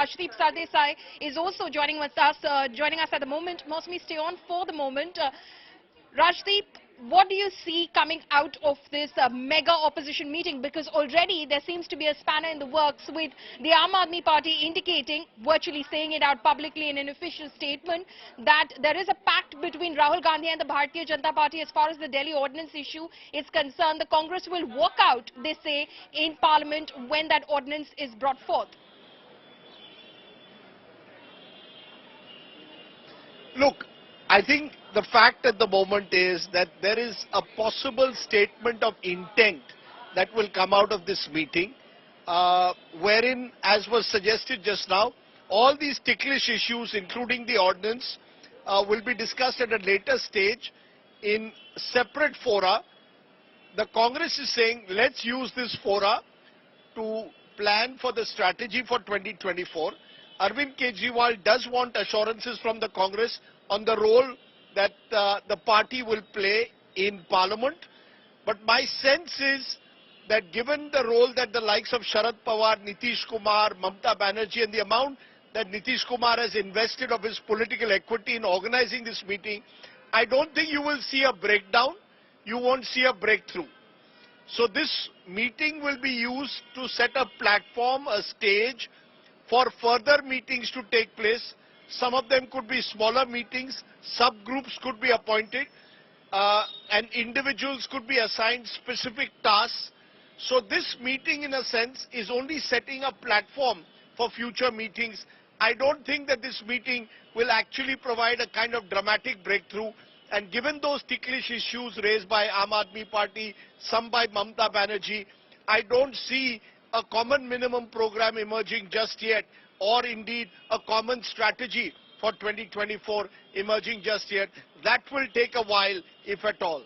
Rajdeep Sardesai is also joining us at the moment. Mostly stay on for the moment. Rajdeep, what do you see coming out of this mega opposition meeting? Because already there seems to be a spanner in the works with the Aam Aadmi Party indicating, virtually saying it out publicly in an official statement, that there is a pact between Rahul Gandhi and the Bharatiya Janata Party as far as the Delhi ordinance issue is concerned. The Congress will walk out, they say, in Parliament when that ordinance is brought forth. Look, I think the fact at the moment is that there is a possible statement of intent that will come out of this meeting, wherein, as was suggested just now, all these ticklish issues, including the ordinance, will be discussed at a later stage in separate fora. The Congress is saying, let's use this fora to plan for the strategy for 2024. Arvind Kejriwal does want assurances from the Congress on the role that the party will play in Parliament. But my sense is that given the role that the likes of Sharad Pawar, Nitish Kumar, Mamata Banerjee and the amount that Nitish Kumar has invested of his political equity in organizing this meeting, I don't think you will see a breakdown, you won't see a breakthrough. So this meeting will be used to set a platform, a stage for further meetings to take place. Some of them could be smaller meetings, subgroups could be appointed, and individuals could be assigned specific tasks. So this meeting, in a sense, is only setting a platform for future meetings. I don't think that this meeting will actually provide a kind of dramatic breakthrough. And given those ticklish issues raised by Aam Aadmi Party, some by Mamata Banerjee, I don't see a common minimum program emerging just yet, or indeed a common strategy for 2024 emerging just yet. That will take a while, if at all.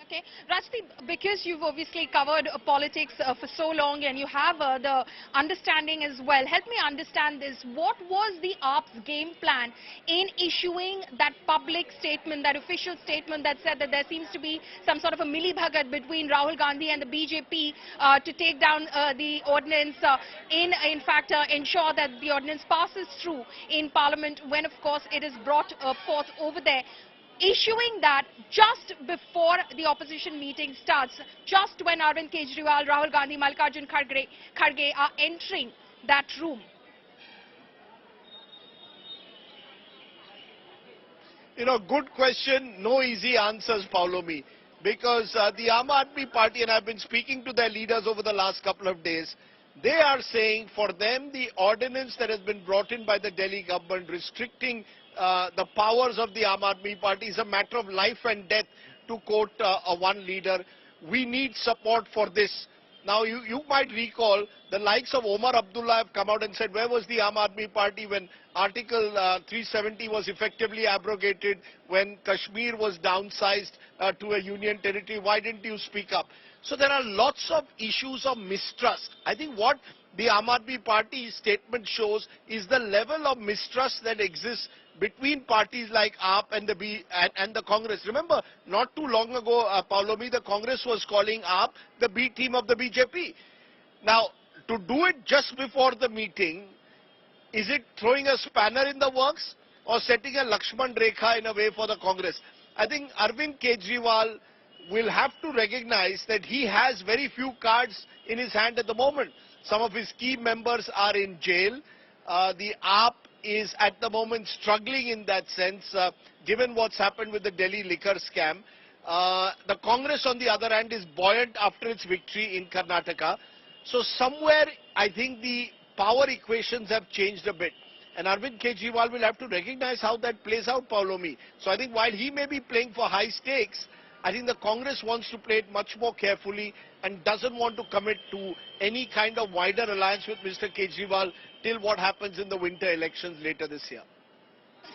Okay, Rajdeep, because you've obviously covered politics for so long and you have the understanding as well, help me understand this. What was the AAP's game plan in issuing that public statement, that official statement that said that there seems to be some sort of a milli-bhagat between Rahul Gandhi and the BJP to take down the ordinance, in fact ensure that the ordinance passes through in Parliament when of course it is brought forth over there? Issuing that just before the opposition meeting starts, just when Arvind Kejriwal, Rahul Gandhi, Mallikarjun Kharge are entering that room. You know, good question, no easy answers, Paulomi, because the Aam Aadmi Party, and I've been speaking to their leaders over the last couple of days, they are saying for them the ordinance that has been brought in by the Delhi government restricting the powers of the Aam Aadmi Party is a matter of life and death, to quote one leader. We need support for this. Now, you might recall the likes of Omar Abdullah have come out and said, where was the Aam Aadmi Party when Article 370 was effectively abrogated, when Kashmir was downsized to a union territory? Why didn't you speak up? So there are lots of issues of mistrust. I think what the Aam Aadmi Party statement shows is the level of mistrust that exists between parties like AAP and the Congress. Remember, not too long ago, Paulomi, the Congress was calling AAP the B team of the BJP. Now, to do it just before the meeting, is it throwing a spanner in the works or setting a Lakshman Rekha in a way for the Congress? I think Arvind Kejriwal will have to recognize that he has very few cards in his hand at the moment. Some of his key members are in jail. The AAP is at the moment struggling in that sense, given what's happened with the Delhi liquor scam. The Congress, on the other hand, is buoyant after its victory in Karnataka. So somewhere, I think the power equations have changed a bit. And Arvind Kejriwal will have to recognize how that plays out, Paulomi. So I think while he may be playing for high stakes, I think the Congress wants to play it much more carefully and doesn't want to commit to any kind of wider alliance with Mr. Kejriwal till what happens in the winter elections later this year.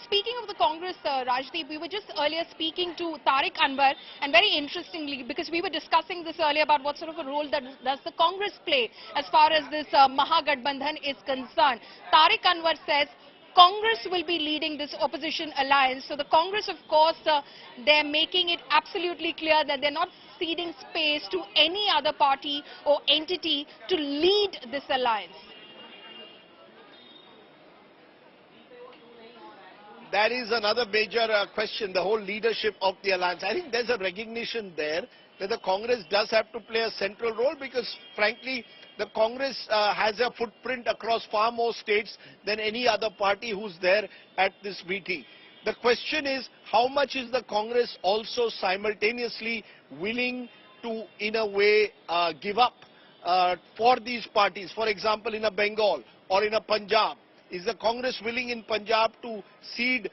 Speaking of the Congress, Rajdeep, we were just earlier speaking to Tariq Anwar, and very interestingly, because we were discussing this earlier about what sort of a role does the Congress play as far as this Mahagathbandhan is concerned. Tariq Anwar says Congress will be leading this opposition alliance. So the Congress, of course, they're making it absolutely clear that they're not ceding space to any other party or entity to lead this alliance. that is another major question, the whole leadership of the alliance. I think there's a recognition there that the Congress does have to play a central role because, frankly, the Congress has a footprint across far more states than any other party who's there at this meeting. The question is, how much is the Congress also simultaneously willing to, in a way, give up for these parties? For example, in a Bengal or in a Punjab, is the Congress willing in Punjab to cede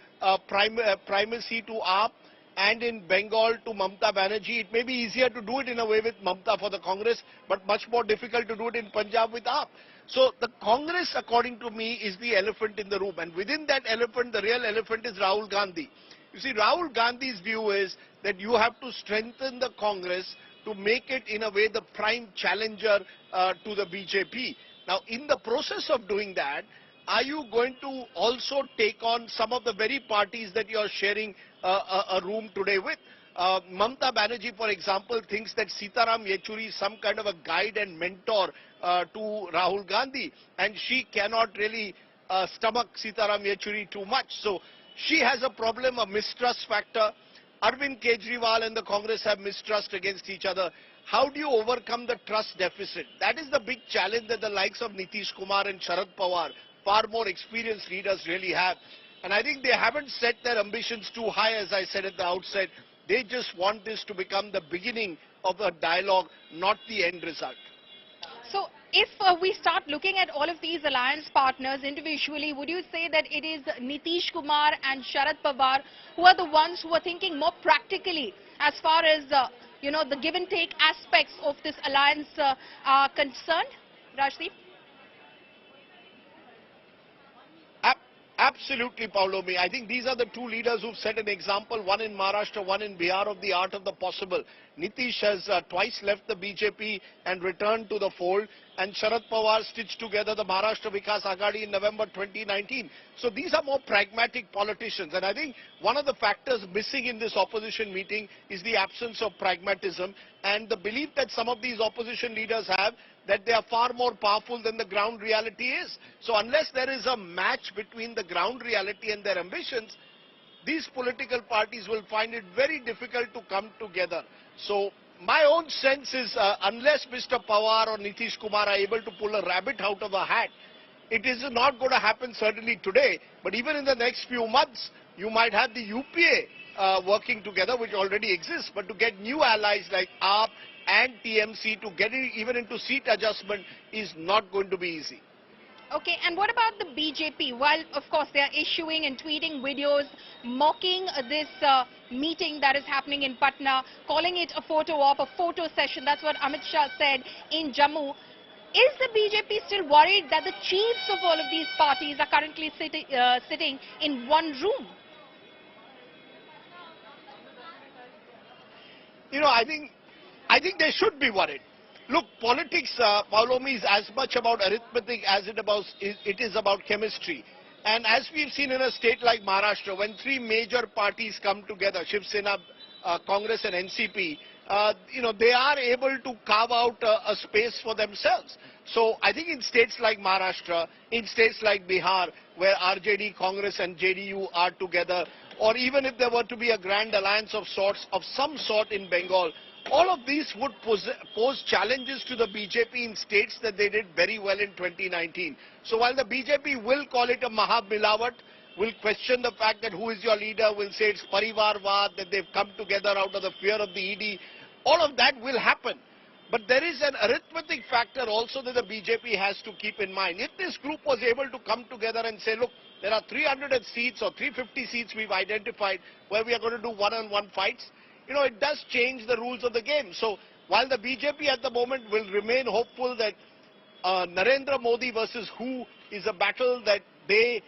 primacy to AAP and in Bengal to Mamata Banerjee? It may be easier to do it in a way with Mamata for the Congress, but much more difficult to do it in Punjab with AAP. So the Congress, according to me, is the elephant in the room. And within that elephant, the real elephant is Rahul Gandhi. You see, Rahul Gandhi's view is that you have to strengthen the Congress to make it, in a way, the prime challenger to the BJP. Now, in the process of doing that, are you going to also take on some of the very parties that you are sharing a room today with? Mamata Banerjee, for example, thinks that Sitaram Yechuri is some kind of a guide and mentor to Rahul Gandhi, and she cannot really stomach Sitaram Yechuri too much. So she has a problem, a mistrust factor. Arvind Kejriwal and the Congress have mistrust against each other. How do you overcome the trust deficit? That is the big challenge that the likes of Nitish Kumar and Sharad Pawar, far more experienced leaders, really have. And I think they haven't set their ambitions too high, as I said at the outset. They just want this to become the beginning of a dialogue, not the end result. So if we start looking at all of these alliance partners individually, would you say that it is Nitish Kumar and Sharad Pawar who are the ones who are thinking more practically as far as, the give and take aspects of this alliance are concerned? Rajdeep? Absolutely, Paulomi. I think these are the two leaders who've set an example, one in Maharashtra, one in Bihar, of the art of the possible. Nitish has twice left the BJP and returned to the fold, and Sharad Pawar stitched together the Maharashtra Vikas Aghadi in November 2019. So these are more pragmatic politicians, and I think one of the factors missing in this opposition meeting is the absence of pragmatism and the belief that some of these opposition leaders have that they are far more powerful than the ground reality is. So unless there is a match between the ground reality and their ambitions, these political parties will find it very difficult to come together. So my own sense is unless Mr. Pawar or Nitish Kumar are able to pull a rabbit out of a hat, it is not going to happen certainly today, but even in the next few months, you might have the UPA working together, which already exists, but to get new allies like AAP and TMC to get it even into seat adjustment is not going to be easy. Okay, and what about the BJP? While, of course, they are issuing and tweeting videos mocking this meeting that is happening in Patna, calling it a photo op, a photo session. That's what Amit Shah said in Jammu. Is the BJP still worried that the chiefs of all of these parties are currently sitting in one room? I think they should be worried. Look, politics, Paulomi, is as much about arithmetic as it is about chemistry. And as we've seen in a state like Maharashtra, when three major parties come together, Shiv Sena, Congress and NCP, they are able to carve out a space for themselves. So I think in states like Maharashtra, in states like Bihar, where RJD, Congress and JDU are together, or even if there were to be a grand alliance of some sort in Bengal, all of these would pose challenges to the BJP in states that they did very well in 2019. So while the BJP will call it a Mahamilawat, will question the fact that who is your leader, will say it's Parivarvad, that they've come together out of the fear of the ED, all of that will happen. But there is an arithmetic factor also that the BJP has to keep in mind. If this group was able to come together and say, look, there are 300 seats or 350 seats we've identified where we are going to do one-on-one fights, it does change the rules of the game. So while the BJP at the moment will remain hopeful that Narendra Modi versus who is a battle that they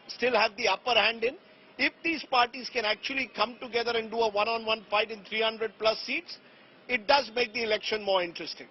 still have the upper hand in, if these parties can actually come together and do a one-on-one fight in 300 plus seats, it does make the election more interesting.